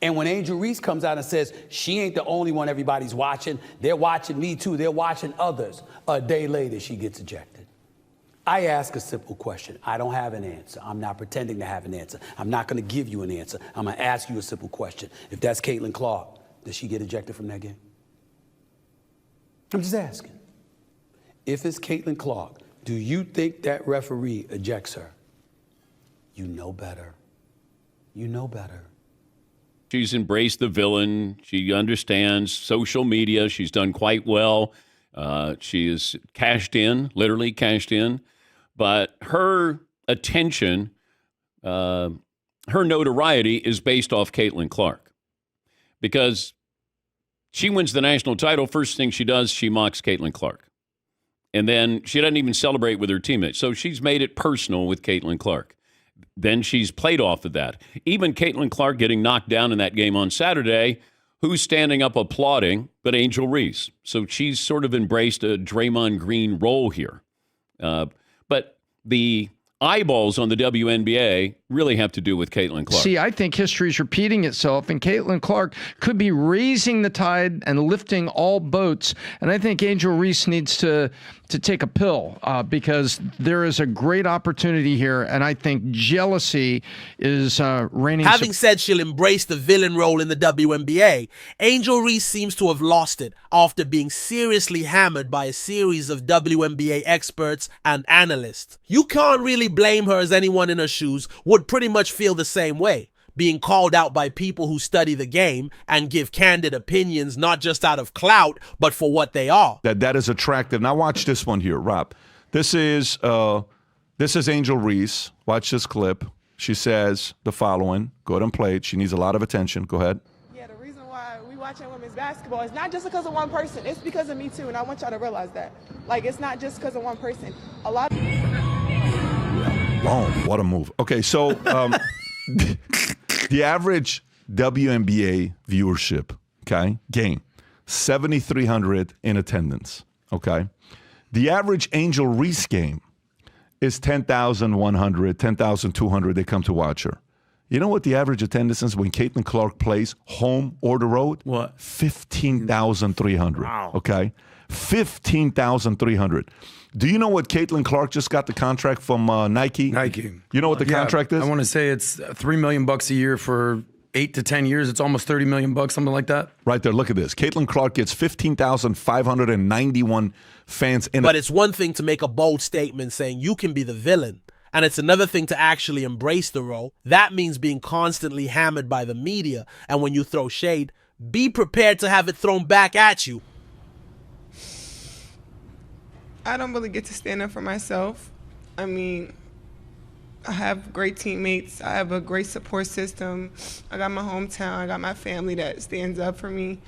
And when Angel Reese comes out and says, she ain't the only one everybody's watching, they're watching me too, they're watching others, a day later she gets ejected. I ask a simple question. I don't have an answer. I'm not pretending to have an answer. I'm not going to give you an answer. I'm going to ask you a simple question. If that's Caitlin Clark, does she get ejected from that game? I'm just asking. If it's Caitlin Clark, do you think that referee ejects her? You know better. You know better. She's embraced the villain. She understands social media. She's done quite well. She is cashed in, literally cashed in. But her attention, her notoriety is based off Caitlin Clark. Because she wins the national title, first thing she does, she mocks Caitlin Clark. And then she doesn't even celebrate with her teammates. So she's made it personal with Caitlin Clark. Then she's played off of that. Even Caitlin Clark getting knocked down in that game on Saturday, who's standing up applauding, but Angel Reese. So she's sort of embraced a Draymond Green role here. But the eyeballs on the WNBA really have to do with Caitlin Clark. See, I think history is repeating itself, and Caitlin Clark could be raising the tide and lifting all boats. And I think Angel Reese needs to take a pill because there is a great opportunity here, and I think jealousy is reigning. Having said she'll embrace the villain role in the WNBA, Angel Reese seems to have lost it after being seriously hammered by a series of WNBA experts and analysts. You can't really blame her, as anyone in her shoes would pretty much feel the same way, being called out by people who study the game and give candid opinions, not just out of clout, but for what they are. That is attractive. Now watch this one here, Rob. This is Angel Reese. Watch this clip. She says the following. Go ahead and play it. She needs a lot of attention. Go ahead. Yeah, the reason why we watching women's basketball is not just because of one person. It's because of me too, and I want y'all to realize that. Like, it's not just because of one person. A lot of... Boom. What a move. Okay, so the average WNBA viewership, okay, game, 7,300 in attendance, okay? The average Angel Reese game is 10,100, 10,200. They come to watch her. You know what the average attendance is when Caitlin Clark plays home or the road? What? 15,300. Wow. Okay? 15,300. Do you know what Caitlin Clark just got the contract from Nike? Nike. You know what the contract is? I want to say it's $3 million a year for 8 to 10 years. It's almost $30 million, something like that. Right there. Look at this. Caitlin Clark gets 15,591 fans in. But it's one thing to make a bold statement saying you can be the villain, and it's another thing to actually embrace the role. That means being constantly hammered by the media, and when you throw shade, be prepared to have it thrown back at you. I don't really get to stand up for myself. I mean, I have great teammates. I have a great support system. I got my hometown. I got my family that stands up for me.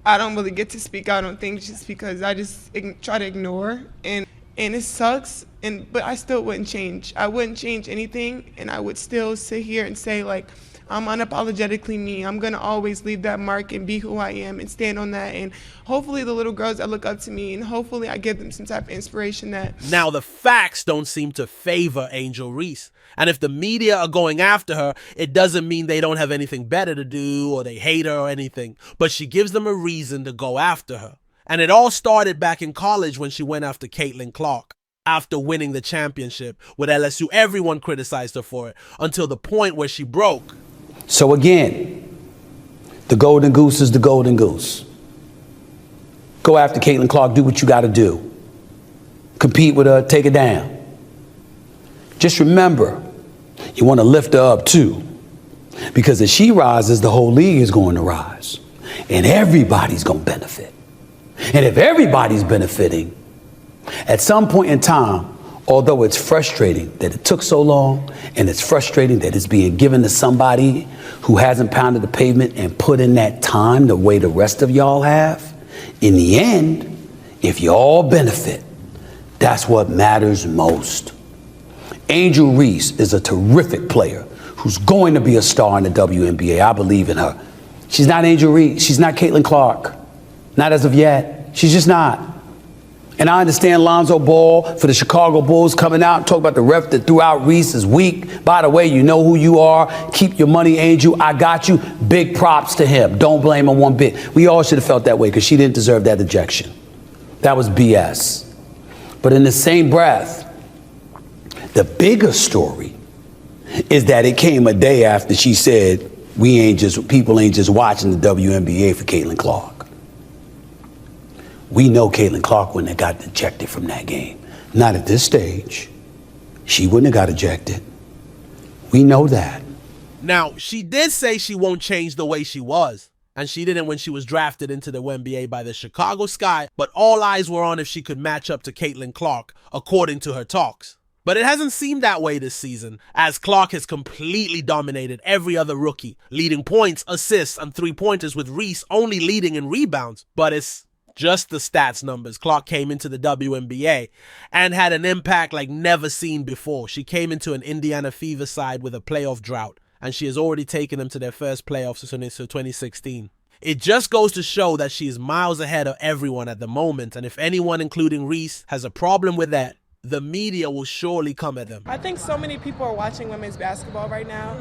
I don't really get to speak out on things just because I just try to ignore. And it sucks, but I still wouldn't change. I wouldn't change anything, and I would still sit here and say, like, I'm unapologetically me. I'm going to always leave that mark and be who I am and stand on that. And hopefully the little girls that look up to me, and hopefully I give them some type of inspiration that... Now, the facts don't seem to favor Angel Reese. And if the media are going after her, it doesn't mean they don't have anything better to do or they hate her or anything. But she gives them a reason to go after her. And it all started back in college when she went after Caitlin Clark. After winning the championship with LSU, everyone criticized her for it until the point where she broke. So again, the golden goose is the golden goose. Go after Caitlin Clark, do what you got to do. Compete with her, take her down. Just remember, you want to lift her up too. Because as she rises, the whole league is going to rise. And everybody's going to benefit. And if everybody's benefiting, at some point in time, although it's frustrating that it took so long, and it's frustrating that it's being given to somebody who hasn't pounded the pavement and put in that time the way the rest of y'all have, in the end, if you all benefit, that's what matters most. Angel Reese is a terrific player who's going to be a star in the WNBA. I believe in her. She's not Angel Reese. She's not Caitlin Clark. Not as of yet. She's just not. And I understand Lonzo Ball for the Chicago Bulls coming out and talk about the ref that threw out Reese is weak. By the way, you know who you are. Keep your money, Angel. I got you. Big props to him. Don't blame him one bit. We all should have felt that way because she didn't deserve that ejection. That was BS. But in the same breath, the bigger story is that it came a day after she said, people ain't just watching the WNBA for Caitlin Clark. We know Caitlin Clark wouldn't have got ejected from that game. Not at this stage. She wouldn't have got ejected. We know that. Now, she did say she won't change the way she was. And she didn't when she was drafted into the WNBA by the Chicago Sky, but all eyes were on if she could match up to Caitlin Clark, according to her talks. But it hasn't seemed that way this season, as Clark has completely dominated every other rookie, leading points, assists, and three-pointers, with Reese only leading in rebounds. But it's just the stats numbers. Clark came into the WNBA and had an impact like never seen before. She came into an Indiana Fever side with a playoff drought, and she has already taken them to their first playoffs since 2016. It just goes to show that she is miles ahead of everyone at the moment, and if anyone, including Reese, has a problem with that, the media will surely come at them. I think so many people are watching women's basketball right now.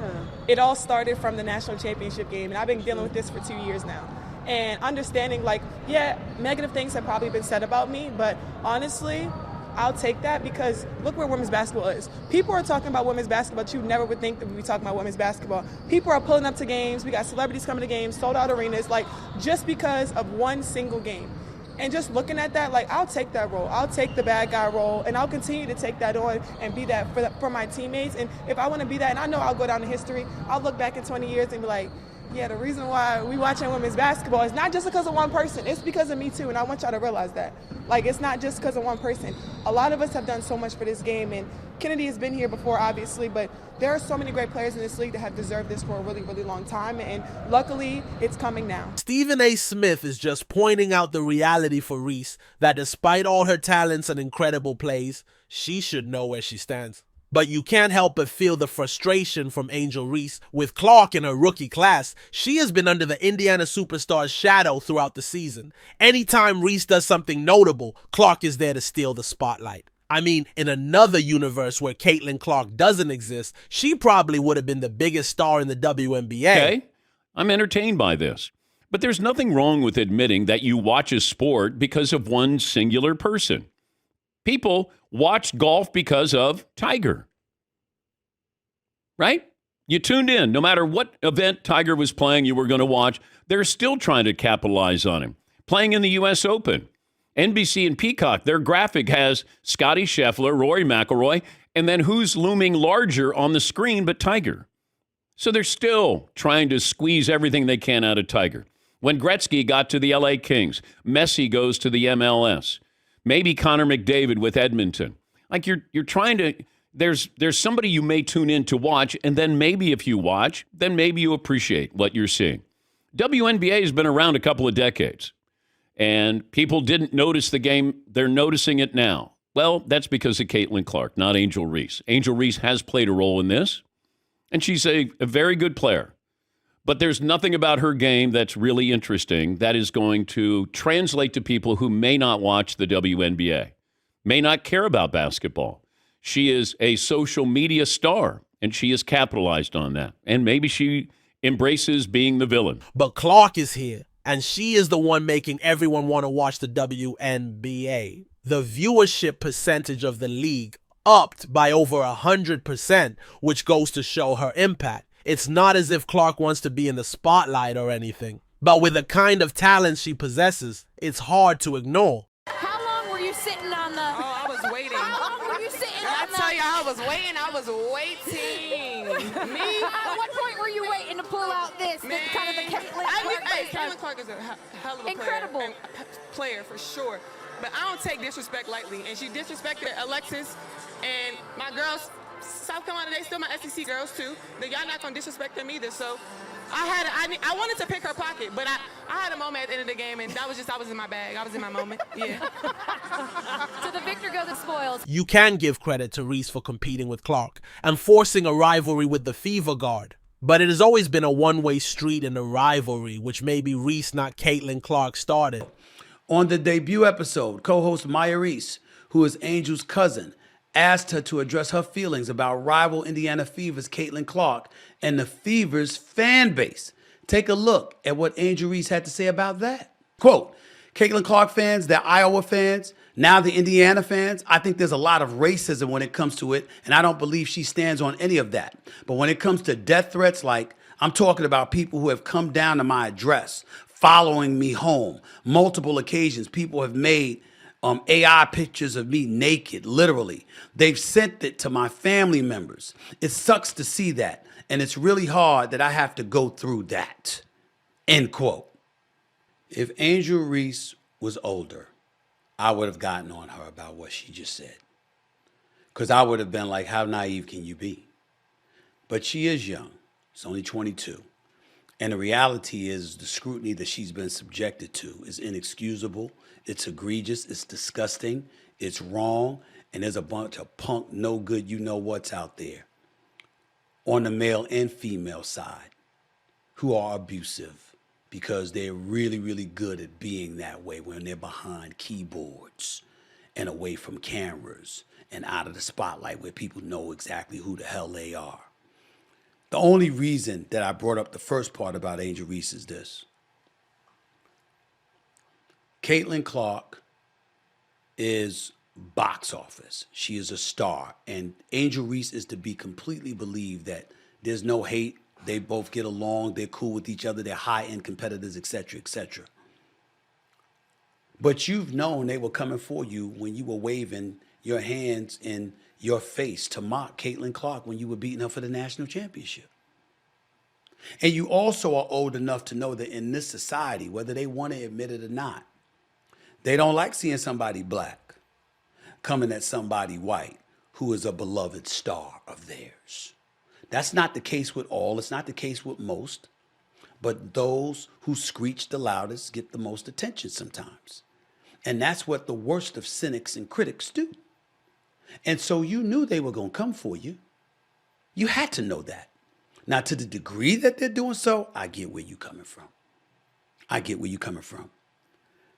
It all started from the national championship game, and I've been dealing with this for 2 years now. And understanding, like, yeah, negative things have probably been said about me, but honestly, I'll take that because look where women's basketball is. People are talking about women's basketball, but you never would think that we'd be talking about women's basketball. People are pulling up to games. We got celebrities coming to games, sold out arenas, like, just because of one single game. And just looking at that, like, I'll take that role. I'll take the bad guy role, and I'll continue to take that on and be that for my teammates. And if I want to be that, and I know I'll go down in history, I'll look back in 20 years and be like, yeah, the reason why we watching women's basketball is not just because of one person. It's because of me too, and I want y'all to realize that. Like, it's not just because of one person. A lot of us have done so much for this game, and Kennedy has been here before, obviously, but there are so many great players in this league that have deserved this for a really, really long time, and luckily, it's coming now. Stephen A. Smith is just pointing out the reality for Reese that despite all her talents and incredible plays, she should know where she stands. But you can't help but feel the frustration from Angel Reese. With Clark in her rookie class, she has been under the Indiana superstar's shadow throughout the season. Anytime Reese does something notable, Clark is there to steal the spotlight. I mean, in another universe where Caitlin Clark doesn't exist, she probably would have been the biggest star in the WNBA. Okay, I'm entertained by this. But there's nothing wrong with admitting that you watch a sport because of one singular person. People watched golf because of Tiger, right? You tuned in. No matter what event Tiger was playing, you were going to watch. They're still trying to capitalize on him. Playing in the U.S. Open. NBC and Peacock, their graphic has Scotty Scheffler, Rory McIlroy, and then who's looming larger on the screen but Tiger. So they're still trying to squeeze everything they can out of Tiger. When Gretzky got to the L.A. Kings, Messi goes to the MLS. Maybe Connor McDavid with Edmonton. Like you're trying to, there's somebody you may tune in to watch, and then maybe if you watch, then maybe you appreciate what you're seeing. WNBA has been around a couple of decades, and people didn't notice the game. They're noticing it now. Well, that's because of Caitlin Clark, not Angel Reese. Angel Reese has played a role in this, and she's a very good player. But there's nothing about her game that's really interesting that is going to translate to people who may not watch the WNBA, may not care about basketball. She is a social media star, and she has capitalized on that. And maybe she embraces being the villain. But Clark is here, and she is the one making everyone want to watch the WNBA. The viewership percentage of the league upped by over 100%, which goes to show her impact. It's not as if Clark wants to be in the spotlight or anything. But with the kind of talent she possesses, it's hard to ignore. How long were you sitting on the... Oh, I was waiting. How long were you sitting on the... I tell you, I was waiting. Me? At what point were you waiting to pull out this? Man. Kind of the Caitlin Clark. Caitlin Clark is a hell of a Incredible. player for sure. But I don't take disrespect lightly. And she disrespected Alexis and my girls. South Carolina, they still my SEC girls too. But y'all not gonna disrespect them either. So I wanted to pick her pocket, but I had a moment at the end of the game, and I was in my bag. I was in my moment. Yeah. So the victor goes the spoils. You can give credit to Reese for competing with Clark and forcing a rivalry with the Fever Guard. But it has always been a one-way street in the rivalry, which maybe Reese, not Caitlin Clark, started. On the debut episode, co-host Maya Reese, who is Angel's cousin, asked her to address her feelings about rival Indiana Fever's Caitlin Clark and the Fever's fan base. Take a look at what Angel Reese had to say about that. Quote, Caitlin Clark fans, the Iowa fans, now the Indiana fans, I think there's a lot of racism when it comes to it, and I don't believe she stands on any of that. But when it comes to death threats, like, I'm talking about people who have come down to my address, following me home. Multiple occasions, people have made AI pictures of me naked, literally. They've sent it to my family members. It sucks to see that, and it's really hard that I have to go through that, end quote. If Angel Reese was older, I would have gotten on her about what she just said. Because I would have been like, how naive can you be? But she is young. She's only 22. And the reality is the scrutiny that she's been subjected to is inexcusable. It's egregious. It's disgusting. It's wrong. And there's a bunch of punk, no good, you know what's out there on the male and female side who are abusive because they're really, really good at being that way when they're behind keyboards and away from cameras and out of the spotlight where people know exactly who the hell they are. The only reason that I brought up the first part about Angel Reese is this. Caitlin Clark is box office. She is a star. And Angel Reese is to be completely believed that there's no hate. They both get along. They're cool with each other. They're high-end competitors, et cetera, et cetera. But you've known they were coming for you when you were waving your hands in your face to mock Caitlin Clark when you were beating her for the national championship. And you also are old enough to know that in this society, whether they want to admit it or not, they don't like seeing somebody black coming at somebody white who is a beloved star of theirs. That's not the case with all. It's not the case with most. But those who screech the loudest get the most attention sometimes. And that's what the worst of cynics and critics do. And so you knew they were going to come for you. You had to know that. Now, to the degree that they're doing so, I get where you're coming from. I get where you're coming from.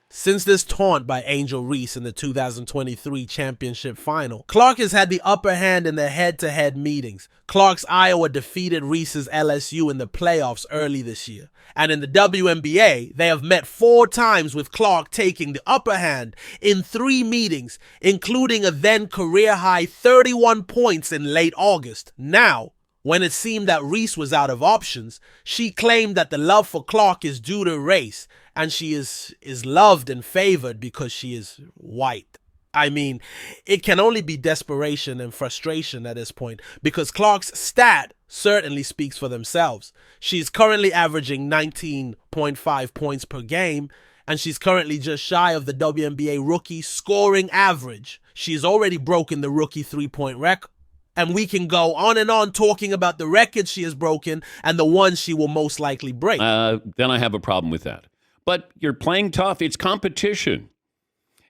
Since this taunt by Angel Reese in the 2023 championship final, Clark has had the upper hand in the head-to-head meetings. Clark's Iowa defeated Reese's LSU in the playoffs early this year. And in the WNBA, they have met 4 times with Clark taking the upper hand in 3 meetings, including a then career-high 31 points in late August. Now, when it seemed that Reese was out of options, she claimed that the love for Clark is due to race, and she is loved and favored because she is white. I mean, it can only be desperation and frustration at this point, because Clark's stat certainly speaks for themselves. She's currently averaging 19.5 points per game, and she's currently just shy of the WNBA rookie scoring average. She's already broken the rookie 3-point record. And we can go on and on talking about the records she has broken and the ones she will most likely break. Then I have a problem with that. But you're playing tough. It's competition.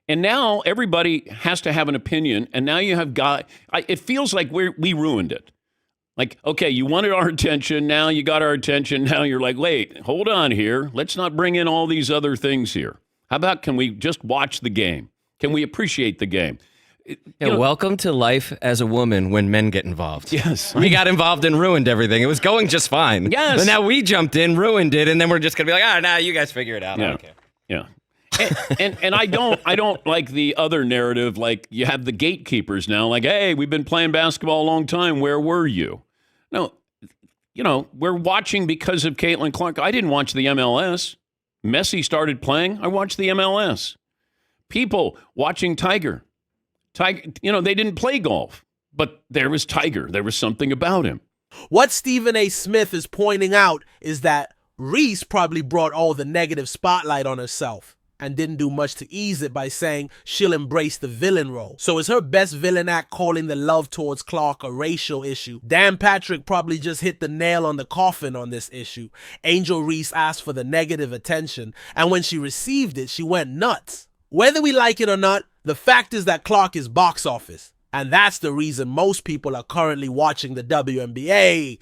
And now everybody has to have an opinion. And now you have it feels like we ruined it. Like, okay, you wanted our attention. Now you got our attention. Now you're like, wait, hold on here. Let's not bring in all these other things here. How about can we just watch the game? Can we appreciate the game? Welcome to life as a woman when men get involved. Yes. We got involved and ruined everything. It was going just fine. Yes. But now we jumped in, ruined it, and then we're just going to be like, nah, you guys figure it out. Yeah. I don't care. Yeah. And I don't like the other narrative, like you have the gatekeepers now, like, hey, we've been playing basketball a long time. Where were you? No, we're watching because of Caitlin Clark. I didn't watch the MLS. Messi started playing. I watched the MLS. People watching Tiger. Tiger, they didn't play golf, but there was Tiger. There was something about him. What Stephen A. Smith is pointing out is that Reese probably brought all the negative spotlight on herself and didn't do much to ease it by saying she'll embrace the villain role. So is her best villain act calling the love towards Clark a racial issue? Dan Patrick probably just hit the nail on the coffin on this issue. Angel Reese asked for the negative attention, and when she received it, she went nuts. Whether we like it or not, the fact is that Clark is box office. And that's the reason most people are currently watching the WNBA,